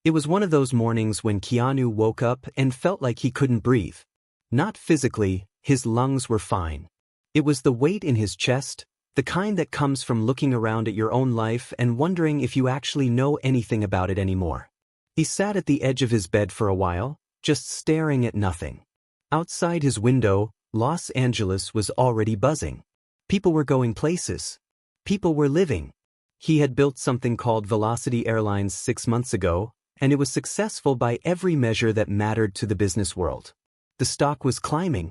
It was one of those mornings when Keanu woke up and felt like he couldn't breathe. Not physically, his lungs were fine. It was the weight in his chest, the kind that comes from looking around at your own life and wondering if you actually know anything about it anymore. He sat at the edge of his bed for a while, just staring at nothing. Outside his window, Los Angeles was already buzzing. People were going places. People were living. He had built something called Velocity Airlines 6 months ago, and it was successful by every measure that mattered to the business world. The stock was climbing.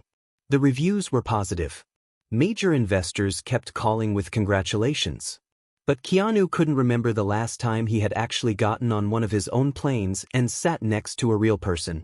The reviews were positive. Major investors kept calling with congratulations. But Keanu couldn't remember the last time he had actually gotten on one of his own planes and sat next to a real person.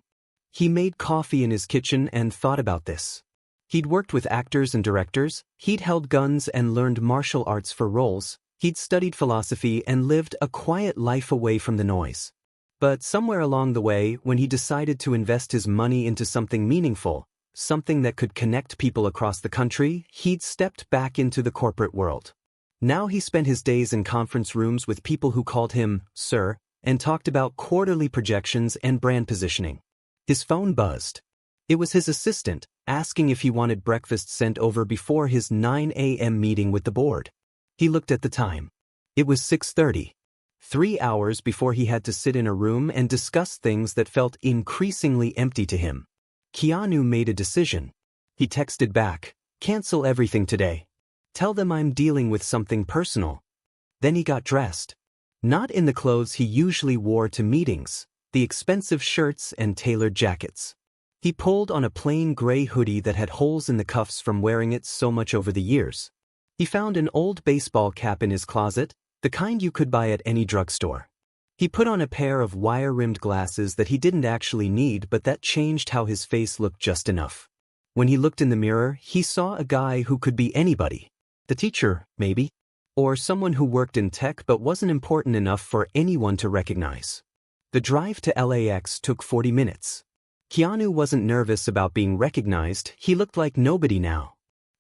He made coffee in his kitchen and thought about this. He'd worked with actors and directors, he'd held guns and learned martial arts for roles, he'd studied philosophy and lived a quiet life away from the noise. But somewhere along the way, when he decided to invest his money into something meaningful, something that could connect people across the country, he'd stepped back into the corporate world. Now he spent his days in conference rooms with people who called him Sir and talked about quarterly projections and brand positioning. His phone buzzed. It was his assistant, asking if he wanted breakfast sent over before his 9 a.m. meeting with the board. He looked at the time. It was 6:30. 3 hours before he had to sit in a room and discuss things that felt increasingly empty to him. Keanu made a decision. He texted back, "Cancel everything today. Tell them I'm dealing with something personal." Then he got dressed. Not in the clothes he usually wore to meetings, the expensive shirts and tailored jackets. He pulled on a plain gray hoodie that had holes in the cuffs from wearing it so much over the years. He found an old baseball cap in his closet, the kind you could buy at any drugstore. He put on a pair of wire-rimmed glasses that he didn't actually need, but that changed how his face looked just enough. When he looked in the mirror, he saw a guy who could be anybody. The teacher, maybe. Or someone who worked in tech but wasn't important enough for anyone to recognize. The drive to LAX took 40 minutes. Keanu wasn't nervous about being recognized, he looked like nobody now.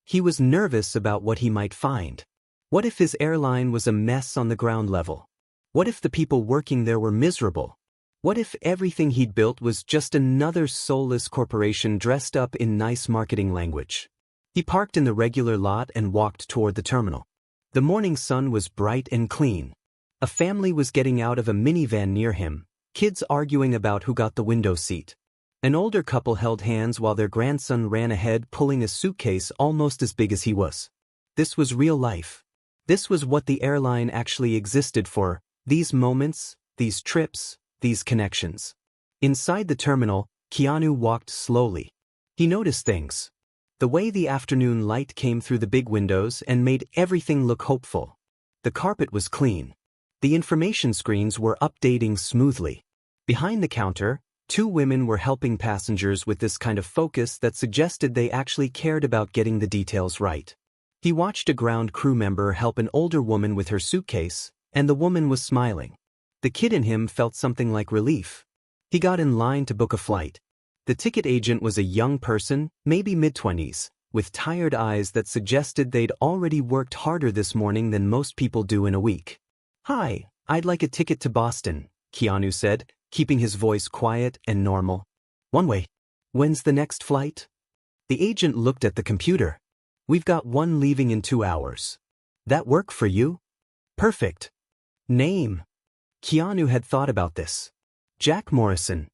He was nervous about what he might find. What if his airline was a mess on the ground level? What if the people working there were miserable? What if everything he'd built was just another soulless corporation dressed up in nice marketing language? He parked in the regular lot and walked toward the terminal. The morning sun was bright and clean. A family was getting out of a minivan near him, kids arguing about who got the window seat. An older couple held hands while their grandson ran ahead pulling a suitcase almost as big as he was. This was real life. This was what the airline actually existed for, these moments, these trips, these connections. Inside the terminal, Keanu walked slowly. He noticed things. The way the afternoon light came through the big windows and made everything look hopeful. The carpet was clean. The information screens were updating smoothly. Behind the counter, 2 women were helping passengers with this kind of focus that suggested they actually cared about getting the details right. He watched a ground crew member help an older woman with her suitcase, and the woman was smiling. The kid in him felt something like relief. He got in line to book a flight. The ticket agent was a young person, maybe mid-20s, with tired eyes that suggested they'd already worked harder this morning than most people do in a week. "Hi, I'd like a ticket to Boston," Keanu said, keeping his voice quiet and normal. "One way. When's the next flight?" The agent looked at the computer. "We've got one leaving in 2 hours. That work for you?" "Perfect." "Name?" Keanu had thought about this. "Jack Morrison."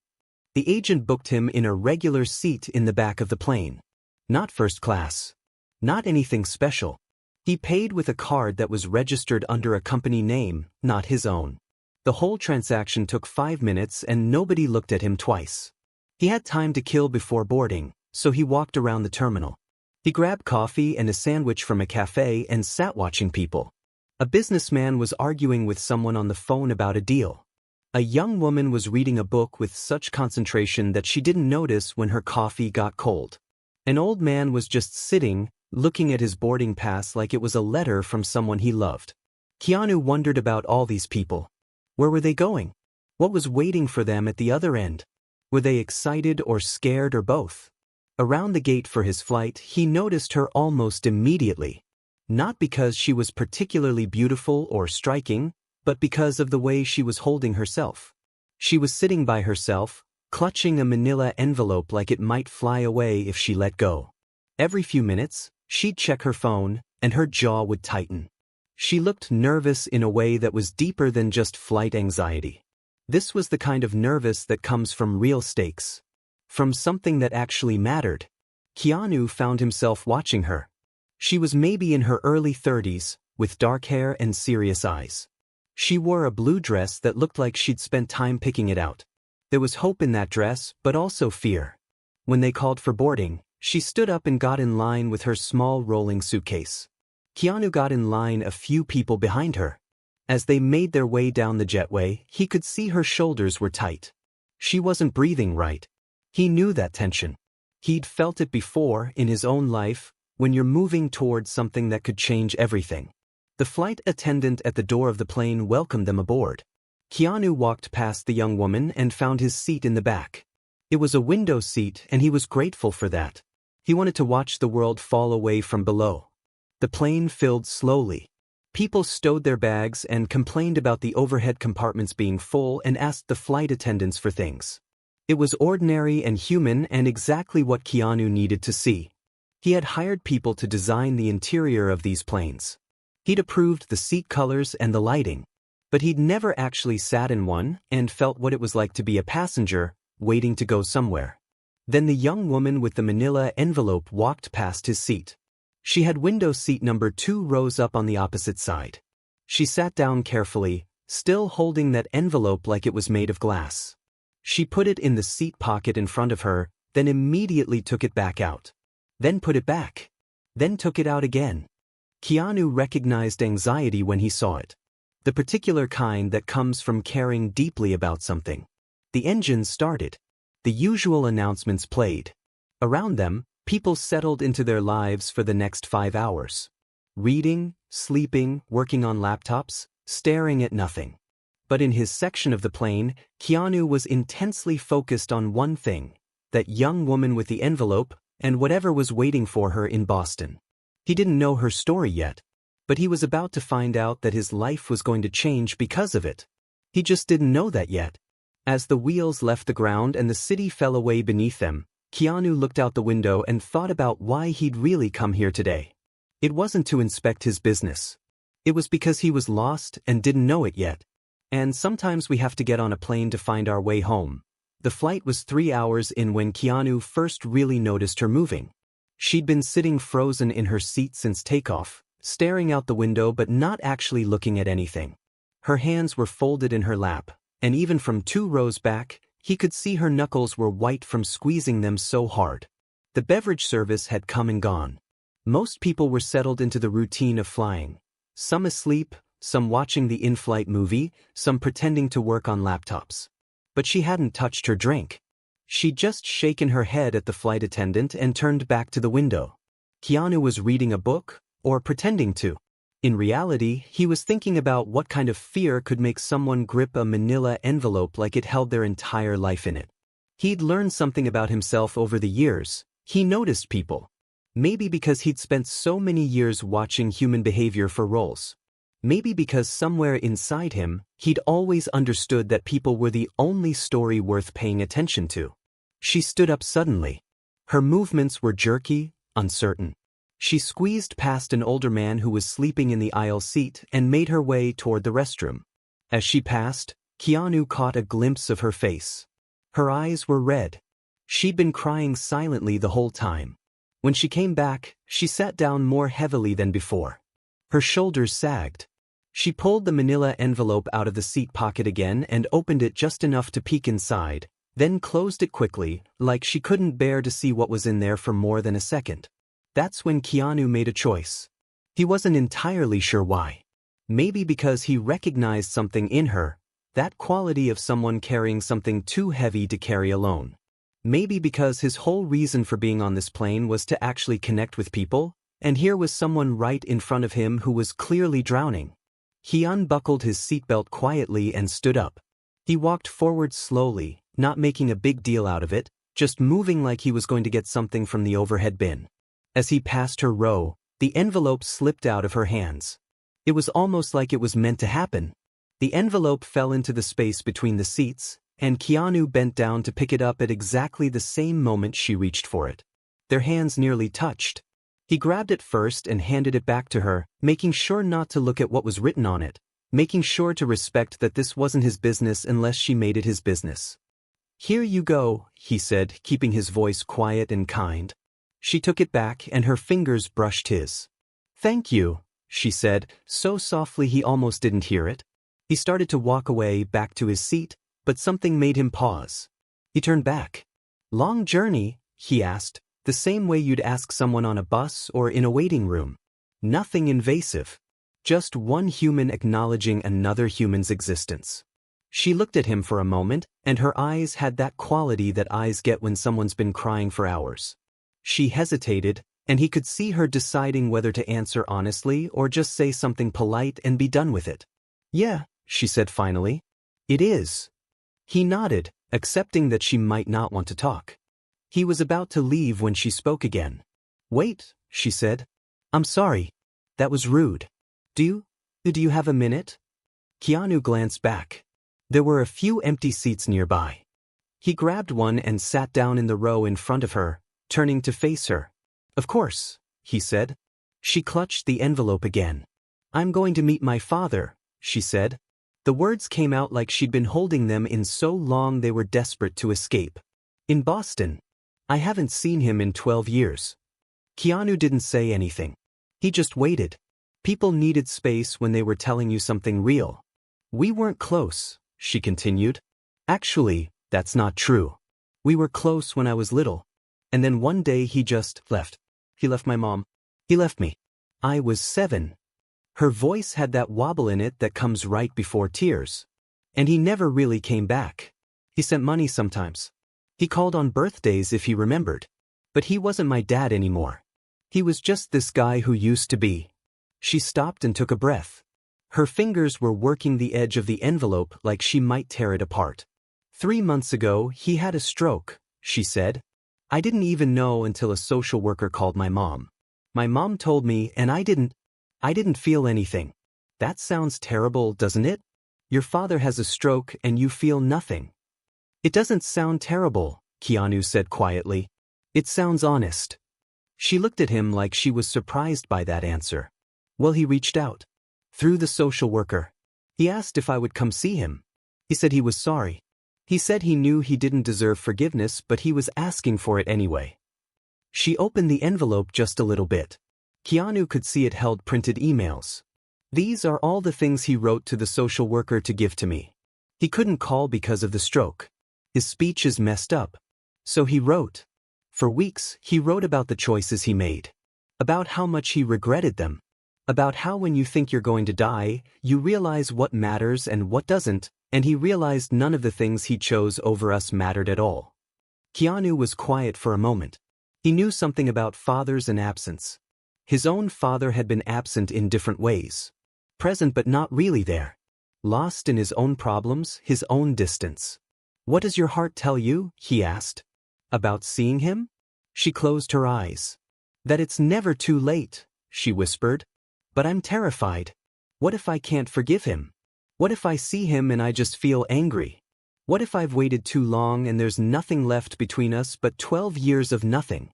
The agent booked him in a regular seat in the back of the plane. Not first class. Not anything special. He paid with a card that was registered under a company name, not his own. The whole transaction took 5 minutes and nobody looked at him twice. He had time to kill before boarding, so he walked around the terminal. He grabbed coffee and a sandwich from a cafe and sat watching people. A businessman was arguing with someone on the phone about a deal. A young woman was reading a book with such concentration that she didn't notice when her coffee got cold. An old man was just sitting, looking at his boarding pass like it was a letter from someone he loved. Keanu wondered about all these people. Where were they going? What was waiting for them at the other end? Were they excited or scared or both? Around the gate for his flight, he noticed her almost immediately. Not because she was particularly beautiful or striking, but because of the way she was holding herself. She was sitting by herself, clutching a manila envelope like it might fly away if she let go. Every few minutes, she'd check her phone, and her jaw would tighten. She looked nervous in a way that was deeper than just flight anxiety. This was the kind of nervous that comes from real stakes. From something that actually mattered. Keanu found himself watching her. She was maybe in her early 30s, with dark hair and serious eyes. She wore a blue dress that looked like she'd spent time picking it out. There was hope in that dress, but also fear. When they called for boarding, she stood up and got in line with her small rolling suitcase. Keanu got in line a few people behind her. As they made their way down the jetway, he could see her shoulders were tight. She wasn't breathing right. He knew that tension. He'd felt it before in his own life, when you're moving towards something that could change everything. The flight attendant at the door of the plane welcomed them aboard. Keanu walked past the young woman and found his seat in the back. It was a window seat and he was grateful for that. He wanted to watch the world fall away from below. The plane filled slowly. People stowed their bags and complained about the overhead compartments being full and asked the flight attendants for things. It was ordinary and human and exactly what Keanu needed to see. He had hired people to design the interior of these planes. He'd approved the seat colors and the lighting. But he'd never actually sat in one and felt what it was like to be a passenger, waiting to go somewhere. Then the young woman with the manila envelope walked past his seat. She had window seat number 2 rows up on the opposite side. She sat down carefully, still holding that envelope like it was made of glass. She put it in the seat pocket in front of her, then immediately took it back out. Then put it back. Then took it out again. Keanu recognized anxiety when he saw it. The particular kind that comes from caring deeply about something. The engines started. The usual announcements played. Around them, people settled into their lives for the next 5 hours. Reading, sleeping, working on laptops, staring at nothing. But in his section of the plane, Keanu was intensely focused on one thing, that young woman with the envelope, and whatever was waiting for her in Boston. He didn't know her story yet, but he was about to find out that his life was going to change because of it. He just didn't know that yet. As the wheels left the ground and the city fell away beneath them, Keanu looked out the window and thought about why he'd really come here today. It wasn't to inspect his business. It was because he was lost and didn't know it yet. And sometimes we have to get on a plane to find our way home. The flight was 3 hours in when Keanu first really noticed her moving. She'd been sitting frozen in her seat since takeoff, staring out the window but not actually looking at anything. Her hands were folded in her lap, and even from 2 rows back, he could see her knuckles were white from squeezing them so hard. The beverage service had come and gone. Most people were settled into the routine of flying. Some asleep, some watching the in-flight movie, some pretending to work on laptops. But she hadn't touched her drink. She'd just shaken her head at the flight attendant and turned back to the window. Keanu was reading a book, or pretending to. In reality, he was thinking about what kind of fear could make someone grip a manila envelope like it held their entire life in it. He'd learned something about himself over the years. He noticed people. Maybe because he'd spent so many years watching human behavior for roles. Maybe because somewhere inside him, he'd always understood that people were the only story worth paying attention to. She stood up suddenly. Her movements were jerky, uncertain. She squeezed past an older man who was sleeping in the aisle seat and made her way toward the restroom. As she passed, Keanu caught a glimpse of her face. Her eyes were red. She'd been crying silently the whole time. When she came back, she sat down more heavily than before. Her shoulders sagged. She pulled the manila envelope out of the seat pocket again and opened it just enough to peek inside, then closed it quickly, like she couldn't bear to see what was in there for more than a second. That's when Keanu made a choice. He wasn't entirely sure why. Maybe because he recognized something in her, that quality of someone carrying something too heavy to carry alone. Maybe because his whole reason for being on this plane was to actually connect with people, and here was someone right in front of him who was clearly drowning. He unbuckled his seatbelt quietly and stood up. He walked forward slowly, not making a big deal out of it, just moving like he was going to get something from the overhead bin. As he passed her row, the envelope slipped out of her hands. It was almost like it was meant to happen. The envelope fell into the space between the seats, and Keanu bent down to pick it up at exactly the same moment she reached for it. Their hands nearly touched. He grabbed it first and handed it back to her, making sure not to look at what was written on it, making sure to respect that this wasn't his business unless she made it his business. "Here you go," he said, keeping his voice quiet and kind. She took it back and her fingers brushed his. "Thank you," she said, so softly he almost didn't hear it. He started to walk away, back to his seat, but something made him pause. He turned back. "Long journey?" he asked, the same way you'd ask someone on a bus or in a waiting room. Nothing invasive. Just one human acknowledging another human's existence. She looked at him for a moment, and her eyes had that quality that eyes get when someone's been crying for hours. She hesitated, and he could see her deciding whether to answer honestly or just say something polite and be done with it. "Yeah," she said finally. "It is." He nodded, accepting that she might not want to talk. He was about to leave when she spoke again. "Wait," she said. "I'm sorry. That was rude. Do you have a minute?" Keanu glanced back. There were a few empty seats nearby. He grabbed one and sat down in the row in front of her, turning to face her. "Of course," he said. She clutched the envelope again. "I'm going to meet my father," she said. The words came out like she'd been holding them in so long they were desperate to escape. "In Boston. I haven't seen him in 12 years. Keanu didn't say anything. He just waited. People needed space when they were telling you something real. "We weren't close," she continued. "Actually, that's not true. We were close when I was little. And then one day he just left. He left my mom. He left me. I was 7. Her voice had that wobble in it that comes right before tears. "And he never really came back. He sent money sometimes. He called on birthdays if he remembered. But he wasn't my dad anymore. He was just this guy who used to be." She stopped and took a breath. Her fingers were working the edge of the envelope like she might tear it apart. 3 months ago, he had a stroke," she said. "I didn't even know until a social worker called my mom. My mom told me and I didn't feel anything. That sounds terrible, doesn't it? Your father has a stroke and you feel nothing." "It doesn't sound terrible," Keanu said quietly. "It sounds honest." She looked at him like she was surprised by that answer. "Well, he reached out. Through the social worker. He asked if I would come see him. He said he was sorry. He said he knew he didn't deserve forgiveness, but he was asking for it anyway." She opened the envelope just a little bit. Keanu could see it held printed emails. "These are all the things he wrote to the social worker to give to me. He couldn't call because of the stroke. His speech is messed up. So he wrote. For weeks, he wrote about the choices he made. About how much he regretted them. About how when you think you're going to die, you realize what matters and what doesn't, and he realized none of the things he chose over us mattered at all." Keanu was quiet for a moment. He knew something about fathers and absence. His own father had been absent in different ways. Present but not really there. Lost in his own problems, his own distance. "What does your heart tell you?" he asked. "About seeing him?" She closed her eyes. "That it's never too late," she whispered. "But I'm terrified. What if I can't forgive him? What if I see him and I just feel angry? What if I've waited too long and there's nothing left between us but 12 years of nothing?"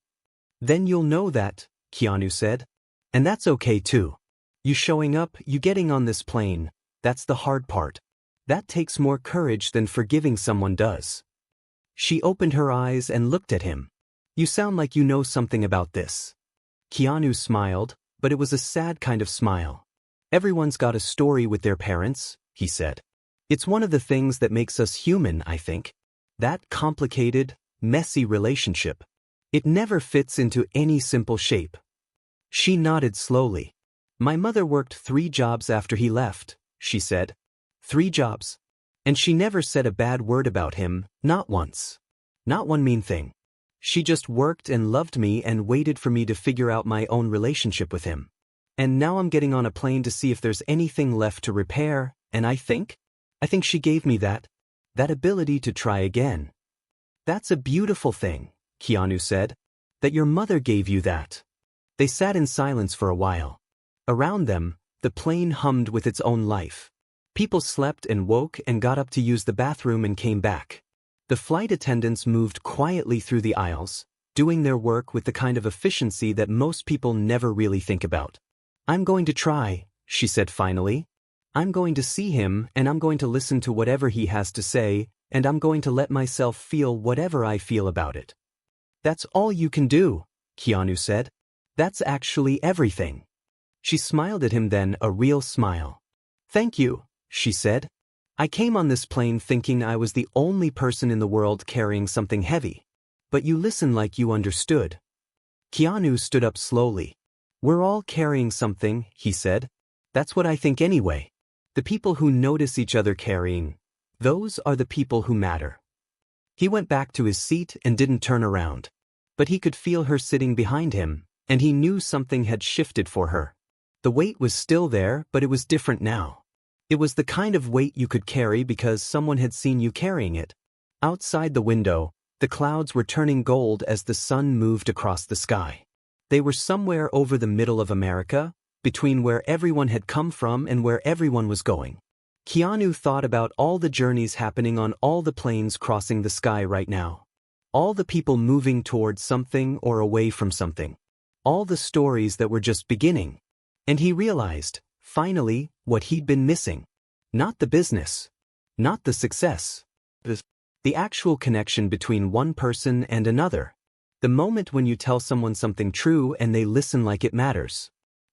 "Then you'll know that," Keanu said. "And that's okay too. You showing up, you getting on this plane, that's the hard part. That takes more courage than forgiving someone does." She opened her eyes and looked at him. "You sound like you know something about this." Keanu smiled, but it was a sad kind of smile. "Everyone's got a story with their parents," he said. "It's one of the things that makes us human, I think. That complicated, messy relationship. It never fits into any simple shape." She nodded slowly. "My mother worked 3 jobs after he left," she said. 3 jobs. And she never said a bad word about him, not once. Not one mean thing. She just worked and loved me and waited for me to figure out my own relationship with him. And now I'm getting on a plane to see if there's anything left to repair, and I think she gave me that ability to try again." "That's a beautiful thing," Keanu said, "that your mother gave you that." They sat in silence for a while. Around them, the plane hummed with its own life. People slept and woke and got up to use the bathroom and came back. The flight attendants moved quietly through the aisles, doing their work with the kind of efficiency that most people never really think about. "I'm going to try," she said finally. "I'm going to see him and I'm going to listen to whatever he has to say, and I'm going to let myself feel whatever I feel about it." "That's all you can do," Keanu said. "That's actually everything." She smiled at him then, a real smile. "Thank you," she said. "I came on this plane thinking I was the only person in the world carrying something heavy. But you listened like you understood." Keanu stood up slowly. "We're all carrying something," he said. "That's what I think anyway. The people who notice each other carrying, those are the people who matter." He went back to his seat and didn't turn around. But he could feel her sitting behind him, and he knew something had shifted for her. The weight was still there, but it was different now. It was the kind of weight you could carry because someone had seen you carrying it. Outside the window, the clouds were turning gold as the sun moved across the sky. They were somewhere over the middle of America, between where everyone had come from and where everyone was going. Keanu thought about all the journeys happening on all the planes crossing the sky right now. All the people moving towards something or away from something. All the stories that were just beginning. And he realized, finally, what he'd been missing. Not the business. Not the success. The actual connection between one person and another. The moment when you tell someone something true and they listen like it matters.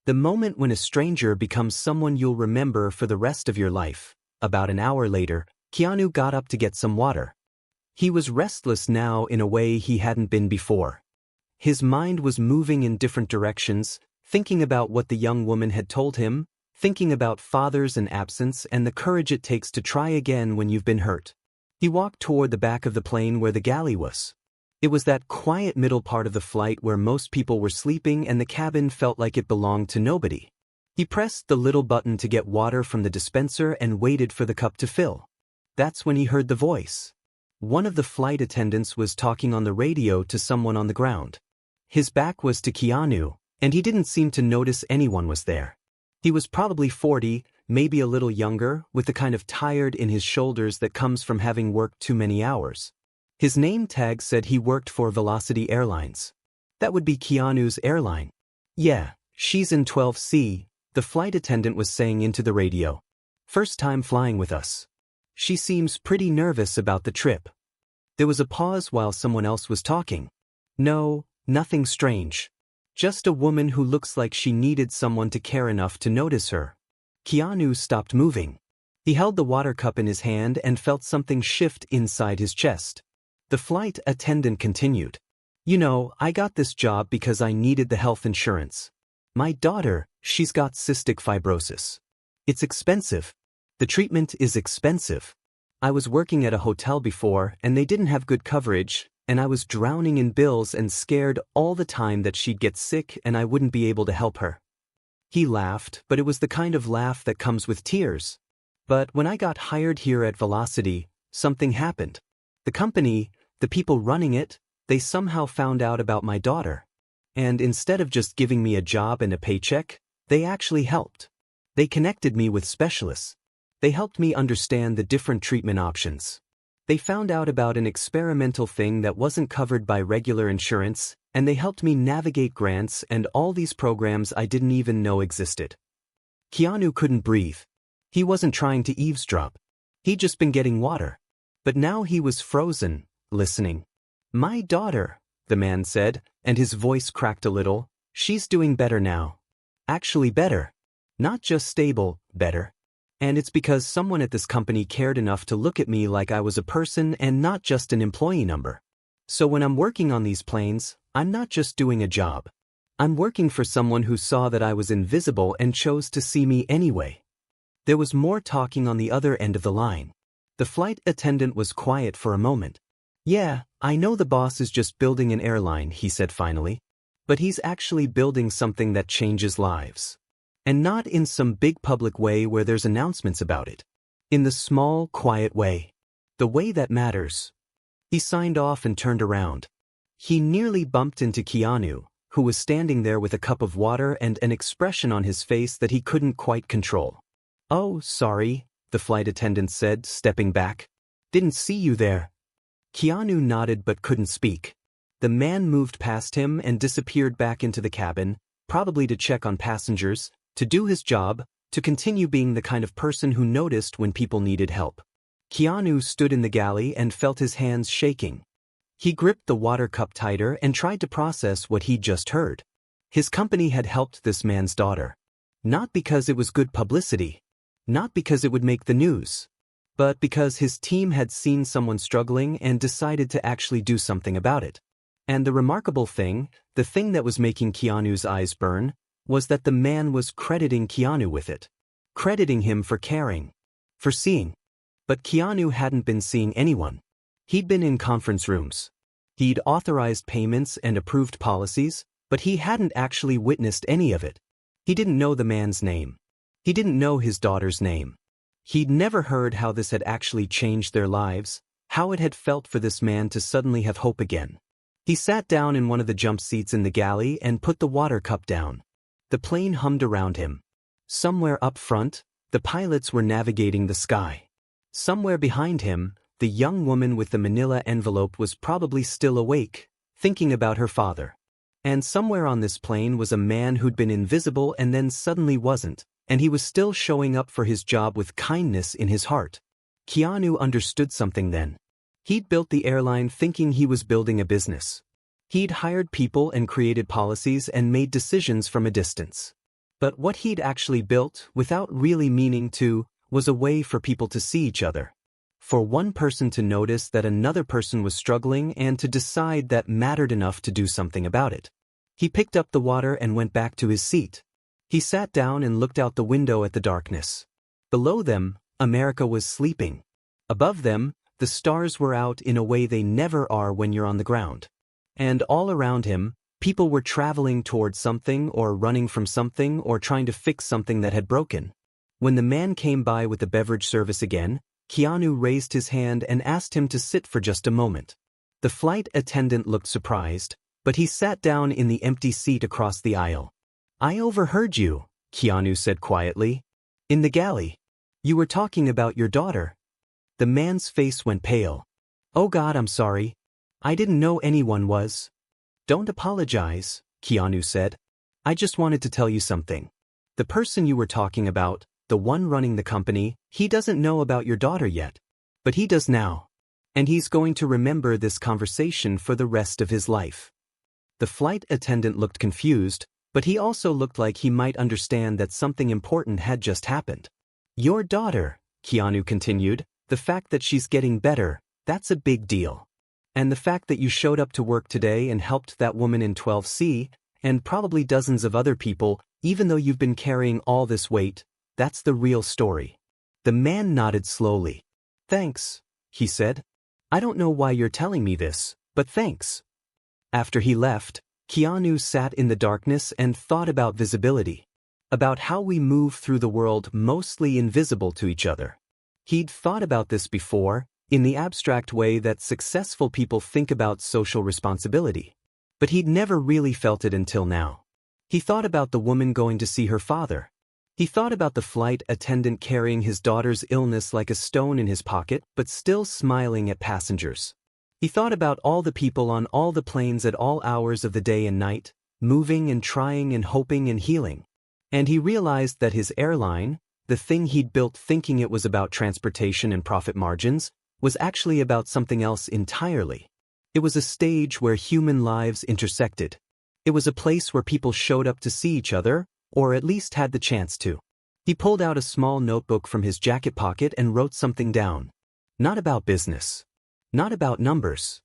The moment when a stranger becomes someone you'll remember for the rest of your life. About an hour later, Keanu got up to get some water. He was restless now in a way he hadn't been before. His mind was moving in different directions, thinking about what the young woman had told him, thinking about fathers and absence and the courage it takes to try again when you've been hurt. He walked toward the back of the plane where the galley was. It was that quiet middle part of the flight where most people were sleeping and the cabin felt like it belonged to nobody. He pressed the little button to get water from the dispenser and waited for the cup to fill. That's when he heard the voice. One of the flight attendants was talking on the radio to someone on the ground. His back was to Keanu, and he didn't seem to notice anyone was there. He was probably 40, maybe a little younger, with the kind of tired in his shoulders that comes from having worked too many hours. His name tag said he worked for Velocity Airlines. That would be Keanu's airline. "Yeah, she's in 12C, the flight attendant was saying into the radio. "First time flying with us. She seems pretty nervous about the trip." There was a pause while someone else was talking. "No, nothing strange. Just a woman who looks like she needed someone to care enough to notice her." Keanu stopped moving. He held the water cup in his hand and felt something shift inside his chest. The flight attendant continued. "You know, I got this job because I needed the health insurance. My daughter, she's got cystic fibrosis. It's expensive. The treatment is expensive. I was working at a hotel before and they didn't have good coverage, and I was drowning in bills and scared all the time that she'd get sick and I wouldn't be able to help her." He laughed, but it was the kind of laugh that comes with tears. "But when I got hired here at Velocity, something happened. The company, the people running it, they somehow found out about my daughter. And instead of just giving me a job and a paycheck, they actually helped. They connected me with specialists. They helped me understand the different treatment options. They found out about an experimental thing that wasn't covered by regular insurance, and they helped me navigate grants and all these programs I didn't even know existed." Keanu couldn't breathe. He wasn't trying to eavesdrop. He'd just been getting water. But now he was frozen, listening. "My daughter," the man said, and his voice cracked a little. "She's doing better now. Actually better. Not just stable, better. And it's because someone at this company cared enough to look at me like I was a person and not just an employee number. So when I'm working on these planes, I'm not just doing a job. I'm working for someone who saw that I was invisible and chose to see me anyway." There was more talking on the other end of the line. The flight attendant was quiet for a moment. "Yeah, I know the boss is just building an airline," he said finally. "But he's actually building something that changes lives. And not in some big public way where there's announcements about it. In the small, quiet way. The way that matters." He signed off and turned around. He nearly bumped into Keanu, who was standing there with a cup of water and an expression on his face that he couldn't quite control. "Oh, sorry," the flight attendant said, stepping back. Didn't see you there. Keanu nodded but couldn't speak. The man moved past him and disappeared back into the cabin, probably to check on passengers, to do his job, to continue being the kind of person who noticed when people needed help. Keanu stood in the galley and felt his hands shaking. He gripped the water cup tighter and tried to process what he'd just heard. His company had helped this man's daughter. Not because it was good publicity. Not because it would make the news. But because his team had seen someone struggling and decided to actually do something about it. And the remarkable thing, the thing that was making Keanu's eyes burn, was that the man was crediting Keanu with it. Crediting him for caring. For seeing. But Keanu hadn't been seeing anyone. He'd been in conference rooms. He'd authorized payments and approved policies, but he hadn't actually witnessed any of it. He didn't know the man's name. He didn't know his daughter's name. He'd never heard how this had actually changed their lives, how it had felt for this man to suddenly have hope again. He sat down in one of the jump seats in the galley and put the water cup down. The plane hummed around him. Somewhere up front, the pilots were navigating the sky. Somewhere behind him, the young woman with the manila envelope was probably still awake, thinking about her father. And somewhere on this plane was a man who'd been invisible and then suddenly wasn't, and he was still showing up for his job with kindness in his heart. Keanu understood something then. He'd built the airline thinking he was building a business. He'd hired people and created policies and made decisions from a distance. But what he'd actually built, without really meaning to, was a way for people to see each other. For one person to notice that another person was struggling and to decide that mattered enough to do something about it. He picked up the water and went back to his seat. He sat down and looked out the window at the darkness. Below them, America was sleeping. Above them, the stars were out in a way they never are when you're on the ground. And all around him, people were traveling towards something or running from something or trying to fix something that had broken. When the man came by with the beverage service again, Keanu raised his hand and asked him to sit for just a moment. The flight attendant looked surprised, but he sat down in the empty seat across the aisle. I overheard you, Keanu said quietly. In the galley. You were talking about your daughter. The man's face went pale. Oh God, I'm sorry. I didn't know anyone was. Don't apologize, Keanu said. I just wanted to tell you something. The person you were talking about, the one running the company, he doesn't know about your daughter yet. But he does now. And he's going to remember this conversation for the rest of his life. The flight attendant looked confused, but he also looked like he might understand that something important had just happened. Your daughter, Keanu continued, the fact that she's getting better, that's a big deal. And the fact that you showed up to work today and helped that woman in 12C, and probably dozens of other people, even though you've been carrying all this weight, that's the real story. The man nodded slowly. Thanks, he said. I don't know why you're telling me this, but thanks. After he left, Keanu sat in the darkness and thought about visibility. About how we move through the world mostly invisible to each other. He'd thought about this before, in the abstract way that successful people think about social responsibility. But he'd never really felt it until now. He thought about the woman going to see her father. He thought about the flight attendant carrying his daughter's illness like a stone in his pocket but still smiling at passengers. He thought about all the people on all the planes at all hours of the day and night, moving and trying and hoping and healing. And he realized that his airline, the thing he'd built thinking it was about transportation and profit margins, was actually about something else entirely. It was a stage where human lives intersected. It was a place where people showed up to see each other, or at least had the chance to. He pulled out a small notebook from his jacket pocket and wrote something down. Not about business. Not about numbers.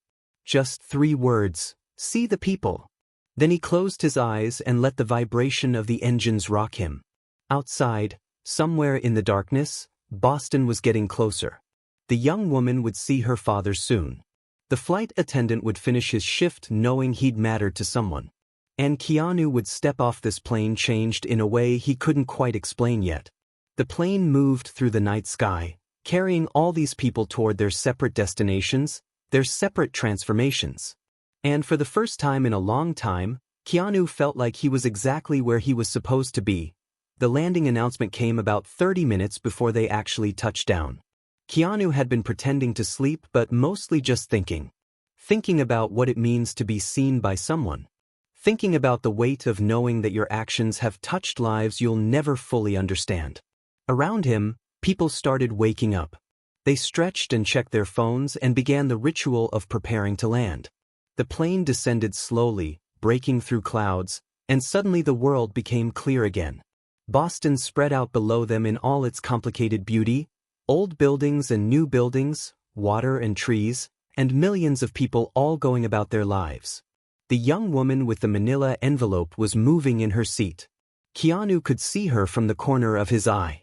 Just 3 words, see the people. Then he closed his eyes and let the vibration of the engines rock him. Outside, somewhere in the darkness, Boston was getting closer. The young woman would see her father soon. The flight attendant would finish his shift knowing he'd mattered to someone. And Keanu would step off this plane changed in a way he couldn't quite explain yet. The plane moved through the night sky, carrying all these people toward their separate destinations, their separate transformations. And for the first time in a long time, Keanu felt like he was exactly where he was supposed to be, The landing announcement came about 30 minutes before they actually touched down. Keanu had been pretending to sleep but mostly just thinking. Thinking about what it means to be seen by someone. Thinking about the weight of knowing that your actions have touched lives you'll never fully understand. Around him, people started waking up. They stretched and checked their phones and began the ritual of preparing to land. The plane descended slowly, breaking through clouds, and suddenly the world became clear again. Boston spread out below them in all its complicated beauty, old buildings and new buildings, water and trees, and millions of people all going about their lives. The young woman with the manila envelope was moving in her seat. Keanu could see her from the corner of his eye.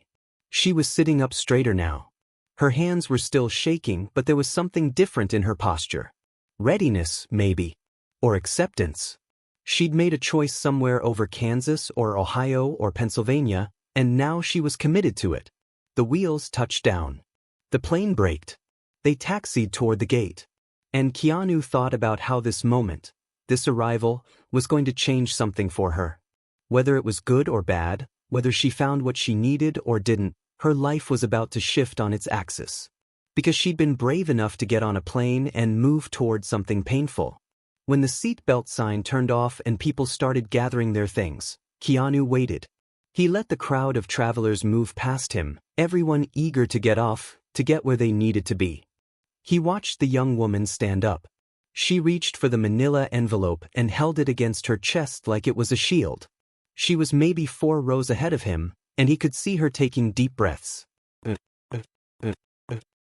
She was sitting up straighter now. Her hands were still shaking, but there was something different in her posture. Readiness, maybe. Or acceptance. She'd made a choice somewhere over Kansas or Ohio or Pennsylvania, and now she was committed to it. The wheels touched down. The plane braked. They taxied toward the gate. And Keanu thought about how this moment, this arrival, was going to change something for her. Whether it was good or bad, whether she found what she needed or didn't, her life was about to shift on its axis. Because she'd been brave enough to get on a plane and move toward something painful. When the seatbelt sign turned off and people started gathering their things, Keanu waited. He let the crowd of travelers move past him, everyone eager to get off, to get where they needed to be. He watched the young woman stand up. She reached for the manila envelope and held it against her chest like it was a shield. She was maybe 4 rows ahead of him, and he could see her taking deep breaths.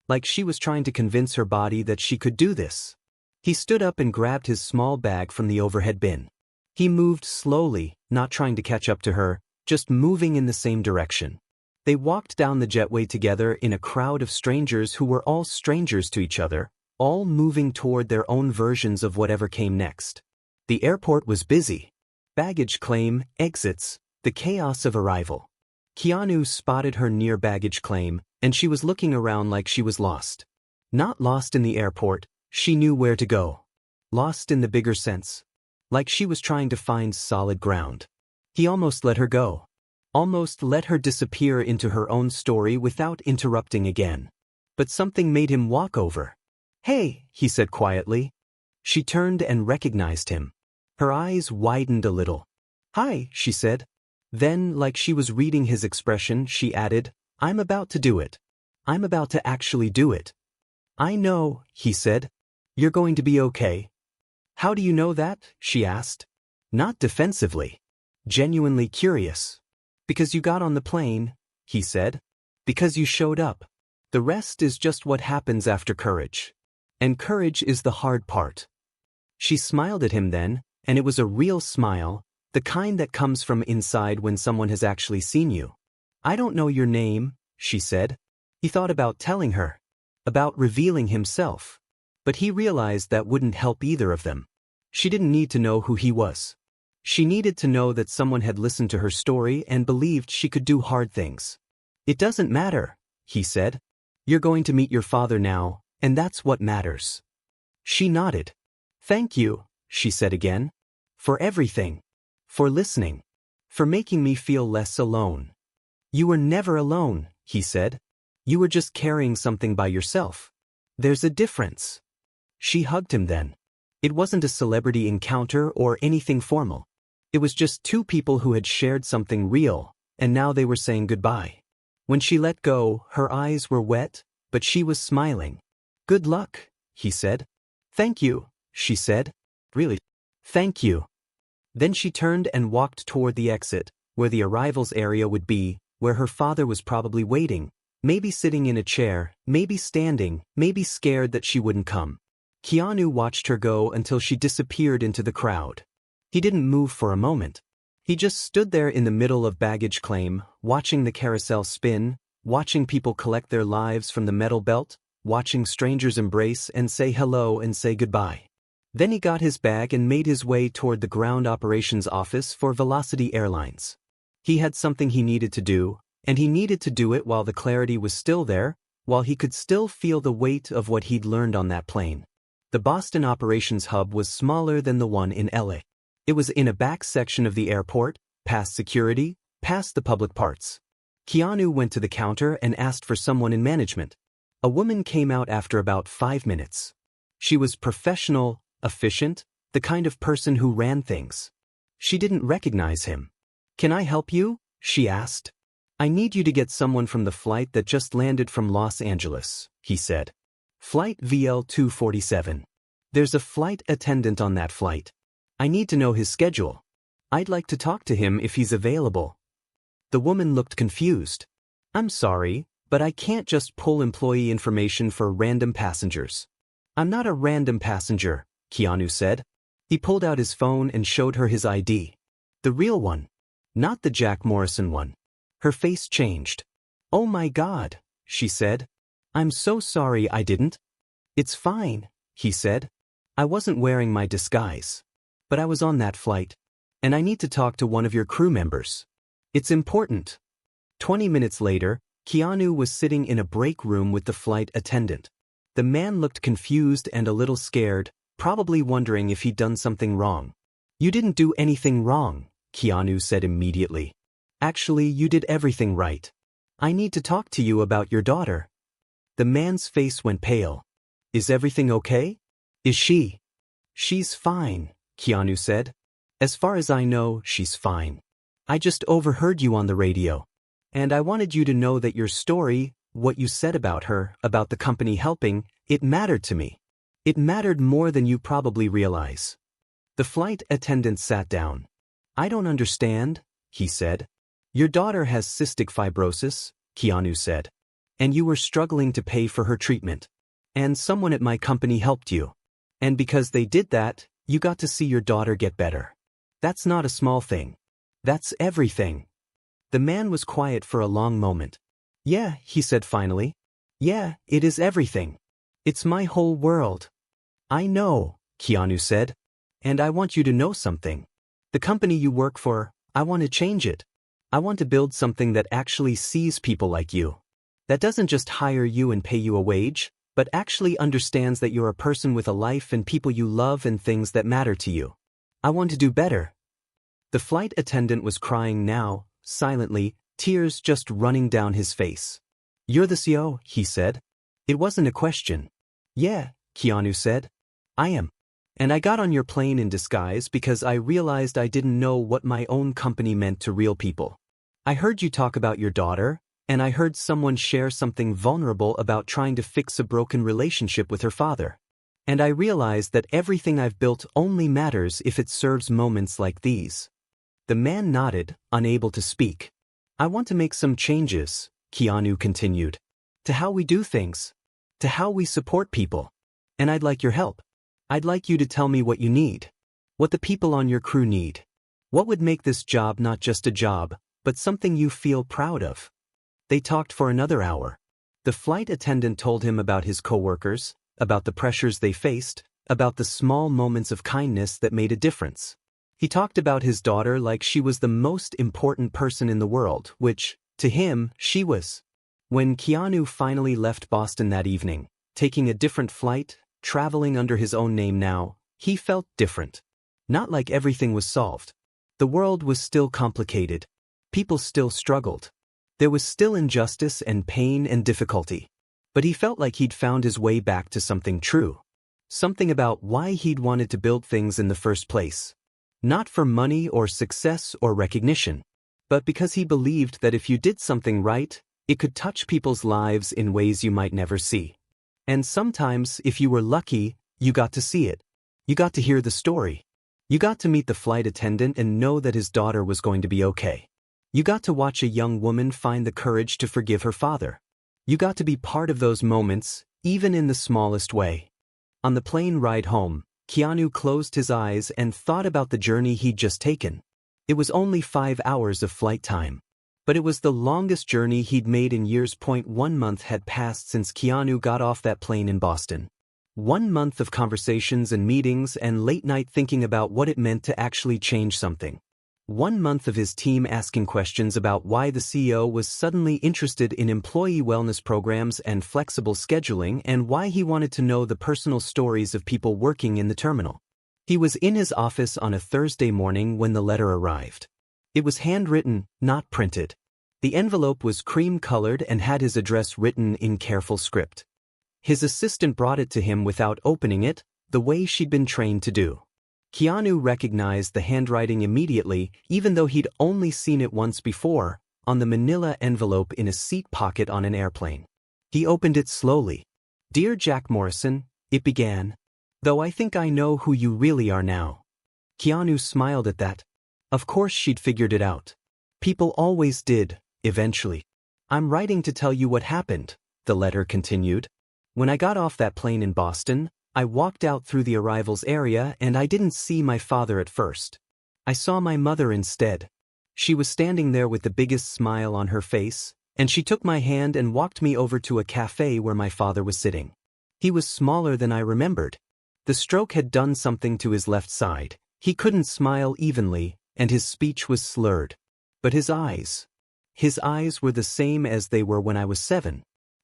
Like she was trying to convince her body that she could do this. He stood up and grabbed his small bag from the overhead bin. He moved slowly, not trying to catch up to her, just moving in the same direction. They walked down the jetway together in a crowd of strangers who were all strangers to each other, all moving toward their own versions of whatever came next. The airport was busy. Baggage claim, exits, the chaos of arrival. Keanu spotted her near baggage claim, and she was looking around like she was lost. Not lost in the airport, she knew where to go. Lost in the bigger sense. Like she was trying to find solid ground. He almost let her go. Almost let her disappear into her own story without interrupting again. But something made him walk over. "Hey," he said quietly. She turned and recognized him. Her eyes widened a little. "Hi," she said. Then, like she was reading his expression, she added, "I'm about to do it. I'm about to actually do it." "I know," he said. "You're going to be okay." "How do you know that?" she asked. Not defensively. Genuinely curious. "Because you got on the plane," he said. "Because you showed up. The rest is just what happens after courage. And courage is the hard part." She smiled at him then, and it was a real smile, the kind that comes from inside when someone has actually seen you. "I don't know your name," she said. He thought about telling her. About revealing himself. But he realized that wouldn't help either of them. She didn't need to know who he was. She needed to know that someone had listened to her story and believed she could do hard things. "It doesn't matter," he said. "You're going to meet your father now, and that's what matters." She nodded. "Thank you," she said again. "For everything. For listening. For making me feel less alone." "You were never alone," he said. "You were just carrying something by yourself. There's a difference." She hugged him then. It wasn't a celebrity encounter or anything formal. It was just 2 people who had shared something real, and now they were saying goodbye. When she let go, her eyes were wet, but she was smiling. "Good luck," he said. "Thank you," she said. "Really? Thank you." Then she turned and walked toward the exit, where the arrivals area would be, where her father was probably waiting, maybe sitting in a chair, maybe standing, maybe scared that she wouldn't come. Keanu watched her go until she disappeared into the crowd. He didn't move for a moment. He just stood there in the middle of baggage claim, watching the carousel spin, watching people collect their lives from the metal belt, watching strangers embrace and say hello and say goodbye. Then he got his bag and made his way toward the ground operations office for Velocity Airlines. He had something he needed to do, and he needed to do it while the clarity was still there, while he could still feel the weight of what he'd learned on that plane. The Boston operations hub was smaller than the one in LA. It was in a back section of the airport, past security, past the public parts. Keanu went to the counter and asked for someone in management. A woman came out after about 5 minutes. She was professional, efficient, the kind of person who ran things. She didn't recognize him. "Can I help you?" she asked. "I need you to get someone from the flight that just landed from Los Angeles," he said. "Flight VL-247. There's a flight attendant on that flight. I need to know his schedule. I'd like to talk to him if he's available." The woman looked confused. "I'm sorry, but I can't just pull employee information for random passengers." "I'm not a random passenger," Keanu said. He pulled out his phone and showed her his ID. The real one. Not the Jack Morrison one. Her face changed. "Oh my God," she said. "I'm so sorry I didn't." "It's fine," he said. "I wasn't wearing my disguise. But I was on that flight. And I need to talk to one of your crew members. It's important." 20 minutes later, Keanu was sitting in a break room with the flight attendant. The man looked confused and a little scared, probably wondering if he'd done something wrong. "You didn't do anything wrong," Keanu said immediately. "Actually, you did everything right. I need to talk to you about your daughter." The man's face went pale. "Is everything okay? Is she?" "She's fine," Keanu said. "As far as I know, she's fine. I just overheard you on the radio. And I wanted you to know that your story, what you said about her, about the company helping, it mattered to me. It mattered more than you probably realize." The flight attendant sat down. "I don't understand," he said. "Your daughter has cystic fibrosis," Keanu said. "And you were struggling to pay for her treatment. And someone at my company helped you. And because they did that, you got to see your daughter get better. That's not a small thing. That's everything." The man was quiet for a long moment. "Yeah," he said finally. "Yeah, it is everything. It's my whole world." "I know," Keanu said. "And I want you to know something. The company you work for, I want to change it. I want to build something that actually sees people like you. That doesn't just hire you and pay you a wage, but actually understands that you're a person with a life and people you love and things that matter to you. I want to do better." The flight attendant was crying now, silently, tears just running down his face. "You're the CEO," he said. It wasn't a question. "Yeah," Keanu said. "I am. And I got on your plane in disguise because I realized I didn't know what my own company meant to real people. I heard you talk about your daughter, and I heard someone share something vulnerable about trying to fix a broken relationship with her father. And I realized that everything I've built only matters if it serves moments like these." The man nodded, unable to speak. "I want to make some changes," Keanu continued. "To how we do things. To how we support people. And I'd like your help. I'd like you to tell me what you need. What the people on your crew need. What would make this job not just a job, but something you feel proud of." They talked for another hour. The flight attendant told him about his coworkers, about the pressures they faced, about the small moments of kindness that made a difference. He talked about his daughter like she was the most important person in the world, which, to him, she was. When Keanu finally left Boston that evening, taking a different flight, traveling under his own name now, he felt different. Not like everything was solved. The world was still complicated. People still struggled. There was still injustice and pain and difficulty. But he felt like he'd found his way back to something true. Something about why he'd wanted to build things in the first place. Not for money or success or recognition, but because he believed that if you did something right, it could touch people's lives in ways you might never see. And sometimes, if you were lucky, you got to see it. You got to hear the story. You got to meet the flight attendant and know that his daughter was going to be okay. You got to watch a young woman find the courage to forgive her father. You got to be part of those moments, even in the smallest way. On the plane ride home, Keanu closed his eyes and thought about the journey he'd just taken. It was only 5 hours of flight time. But it was the longest journey he'd made in years. 1 month had passed since Keanu got off that plane in Boston. 1 month of conversations and meetings and late night thinking about what it meant to actually change something. 1 month of his team asking questions about why the CEO was suddenly interested in employee wellness programs and flexible scheduling and why he wanted to know the personal stories of people working in the terminal. He was in his office on a Thursday morning when the letter arrived. It was handwritten, not printed. The envelope was cream-colored and had his address written in careful script. His assistant brought it to him without opening it, the way she'd been trained to do. Keanu recognized the handwriting immediately, even though he'd only seen it once before, on the manila envelope in a seat pocket on an airplane. He opened it slowly. "Dear Jack Morrison," it began. "Though I think I know who you really are now." Keanu smiled at that. Of course she'd figured it out. People always did, eventually. "I'm writing to tell you what happened," the letter continued. "When I got off that plane in Boston, I walked out through the arrivals area and I didn't see my father at first. I saw my mother instead. She was standing there with the biggest smile on her face, and she took my hand and walked me over to a cafe where my father was sitting. He was smaller than I remembered. The stroke had done something to his left side. He couldn't smile evenly, and his speech was slurred. But his eyes were the same as they were when I was 7.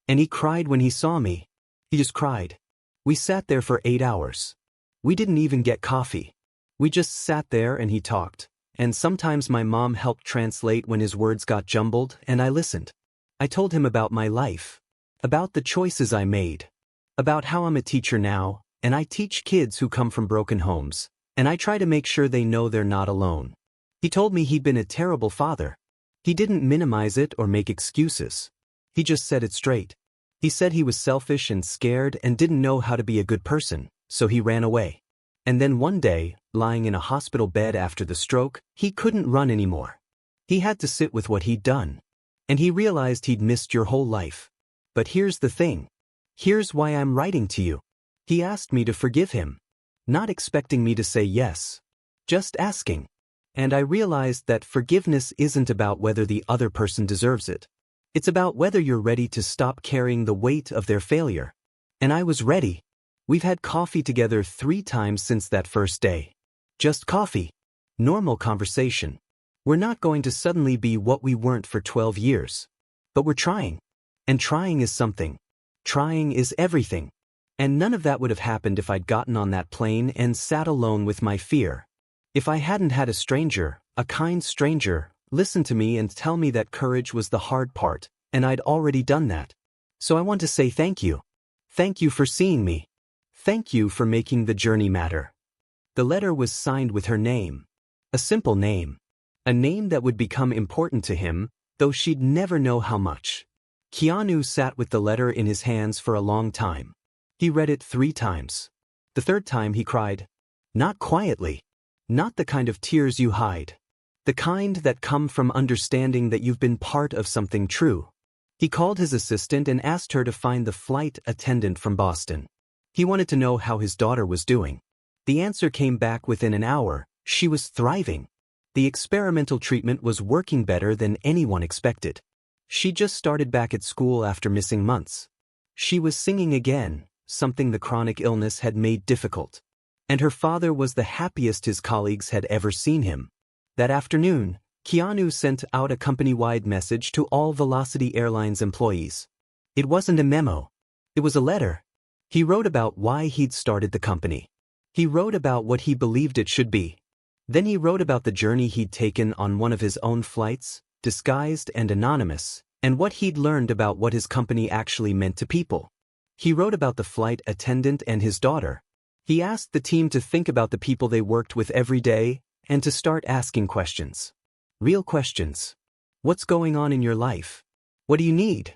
And he cried when he saw me. He just cried. We sat there for 8 hours. We didn't even get coffee. We just sat there and he talked, and sometimes my mom helped translate when his words got jumbled, and I listened. I told him about my life, about the choices I made, about how I'm a teacher now, and I teach kids who come from broken homes, and I try to make sure they know they're not alone. He told me he'd been a terrible father. He didn't minimize it or make excuses. He just said it straight. He said he was selfish and scared and didn't know how to be a good person, so he ran away. And then one day, lying in a hospital bed after the stroke, he couldn't run anymore. He had to sit with what he'd done. And he realized he'd missed your whole life. But here's the thing. Here's why I'm writing to you. He asked me to forgive him. Not expecting me to say yes. Just asking. And I realized that forgiveness isn't about whether the other person deserves it. It's about whether you're ready to stop carrying the weight of their failure. And I was ready. We've had coffee together 3 times since that first day. Just coffee. Normal conversation. We're not going to suddenly be what we weren't for 12 years. But we're trying. And trying is something. Trying is everything. And none of that would have happened if I'd gotten on that plane and sat alone with my fear. If I hadn't had a stranger, a kind stranger, listen to me and tell me that courage was the hard part, and I'd already done that. So I want to say thank you. Thank you for seeing me. Thank you for making the journey matter. The letter was signed with her name. A simple name. A name that would become important to him, though she'd never know how much. Keanu sat with the letter in his hands for a long time. He read it 3 times. The 3rd time he cried. Not quietly. Not the kind of tears you hide. The kind that come from understanding that you've been part of something true. He called his assistant and asked her to find the flight attendant from Boston. He wanted to know how his daughter was doing. The answer came back within an hour. She was thriving. The experimental treatment was working better than anyone expected. She just started back at school after missing months. She was singing again, something the chronic illness had made difficult. And her father was the happiest his colleagues had ever seen him. That afternoon, Keanu sent out a company-wide message to all Velocity Airlines employees. It wasn't a memo. It was a letter. He wrote about why he'd started the company. He wrote about what he believed it should be. Then he wrote about the journey he'd taken on one of his own flights, disguised and anonymous, and what he'd learned about what his company actually meant to people. He wrote about the flight attendant and his daughter. He asked the team to think about the people they worked with every day, and to start asking questions. Real questions. What's going on in your life? What do you need?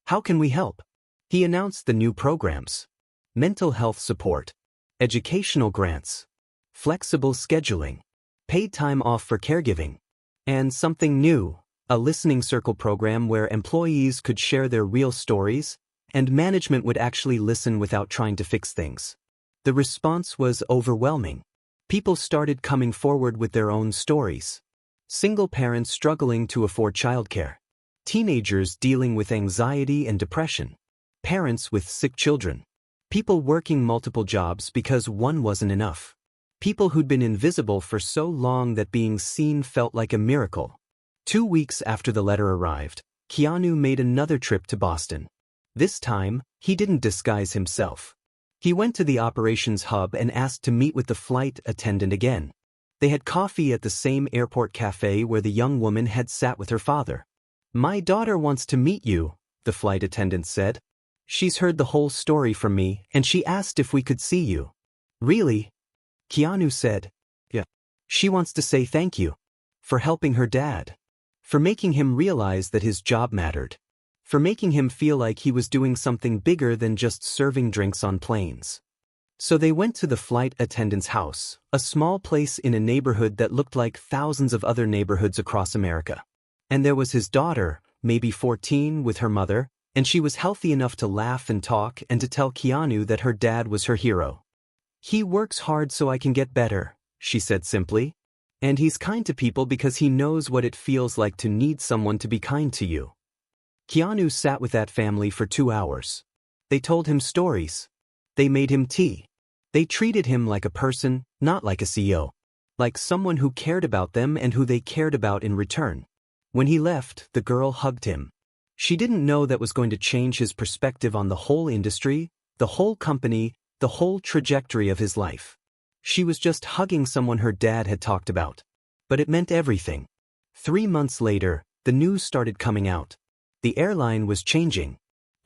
How can we help? He announced the new programs. Mental health support. Educational grants. Flexible scheduling. Paid time off for caregiving. And something new, a listening circle program where employees could share their real stories, and management would actually listen without trying to fix things. The response was overwhelming. People started coming forward with their own stories. Single parents struggling to afford childcare. Teenagers dealing with anxiety and depression. Parents with sick children. People working multiple jobs because one wasn't enough. People who'd been invisible for so long that being seen felt like a miracle. 2 weeks after the letter arrived, Keanu made another trip to Boston. This time, he didn't disguise himself. He went to the operations hub and asked to meet with the flight attendant again. They had coffee at the same airport cafe where the young woman had sat with her father. "My daughter wants to meet you," the flight attendant said. "She's heard the whole story from me and she asked if we could see you." "Really?" Keanu said. "Yeah. She wants to say thank you. For helping her dad. For making him realize that his job mattered. For making him feel like he was doing something bigger than just serving drinks on planes." So they went to the flight attendant's house, a small place in a neighborhood that looked like thousands of other neighborhoods across America. And there was his daughter, maybe 14, with her mother, and she was healthy enough to laugh and talk and to tell Keanu that her dad was her hero. "He works hard so I can get better," she said simply. "And he's kind to people because he knows what it feels like to need someone to be kind to you." Keanu sat with that family for 2 hours. They told him stories. They made him tea. They treated him like a person, not like a CEO. Like someone who cared about them and who they cared about in return. When he left, the girl hugged him. She didn't know that was going to change his perspective on the whole industry, the whole company, the whole trajectory of his life. She was just hugging someone her dad had talked about. But it meant everything. 3 months later, the news started coming out. The airline was changing.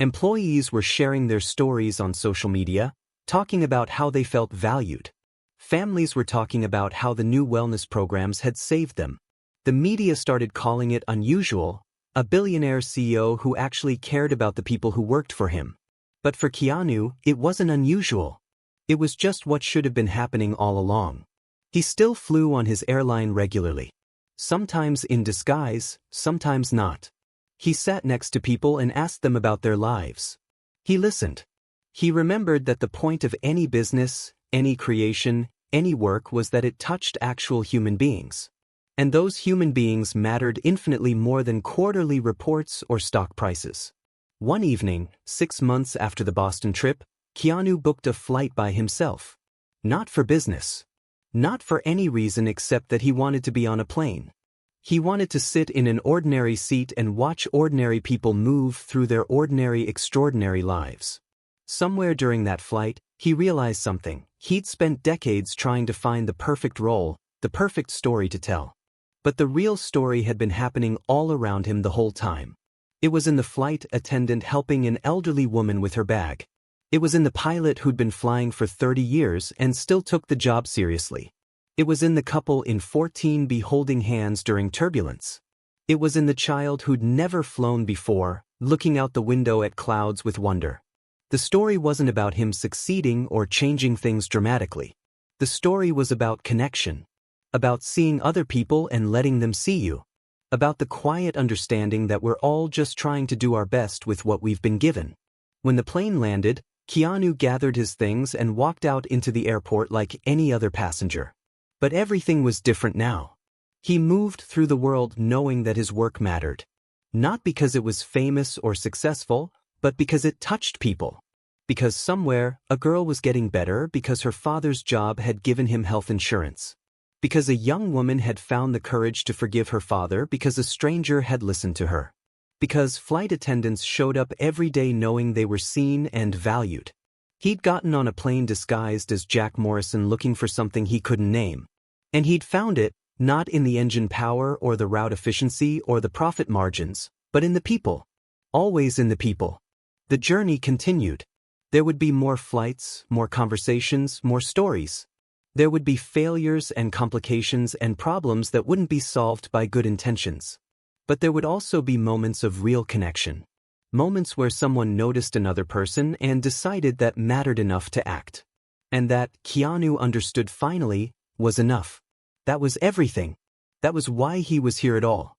Employees were sharing their stories on social media, talking about how they felt valued. Families were talking about how the new wellness programs had saved them. The media started calling it unusual, a billionaire CEO who actually cared about the people who worked for him. But for Keanu, it wasn't unusual. It was just what should have been happening all along. He still flew on his airline regularly. Sometimes in disguise, sometimes not. He sat next to people and asked them about their lives. He listened. He remembered that the point of any business, any creation, any work was that it touched actual human beings. And those human beings mattered infinitely more than quarterly reports or stock prices. One evening, 6 months after the Boston trip, Keanu booked a flight by himself. Not for business. Not for any reason except that he wanted to be on a plane. He wanted to sit in an ordinary seat and watch ordinary people move through their ordinary, extraordinary lives. Somewhere during that flight, he realized something. He'd spent decades trying to find the perfect role, the perfect story to tell. But the real story had been happening all around him the whole time. It was in the flight attendant helping an elderly woman with her bag. It was in the pilot who'd been flying for 30 years and still took the job seriously. It was in the couple in 14B holding hands during turbulence. It was in the child who'd never flown before, looking out the window at clouds with wonder. The story wasn't about him succeeding or changing things dramatically. The story was about connection. About seeing other people and letting them see you. About the quiet understanding that we're all just trying to do our best with what we've been given. When the plane landed, Keanu gathered his things and walked out into the airport like any other passenger. But everything was different now. He moved through the world knowing that his work mattered. Not because it was famous or successful, but because it touched people. Because somewhere, a girl was getting better because her father's job had given him health insurance. Because a young woman had found the courage to forgive her father because a stranger had listened to her. Because flight attendants showed up every day knowing they were seen and valued. He'd gotten on a plane disguised as Jack Morrison looking for something he couldn't name. And he'd found it, not in the engine power or the route efficiency or the profit margins, but in the people. Always in the people. The journey continued. There would be more flights, more conversations, more stories. There would be failures and complications and problems that wouldn't be solved by good intentions. But there would also be moments of real connection. Moments where someone noticed another person and decided that mattered enough to act. And that, Keanu understood finally, was enough. That was everything. That was why he was here at all.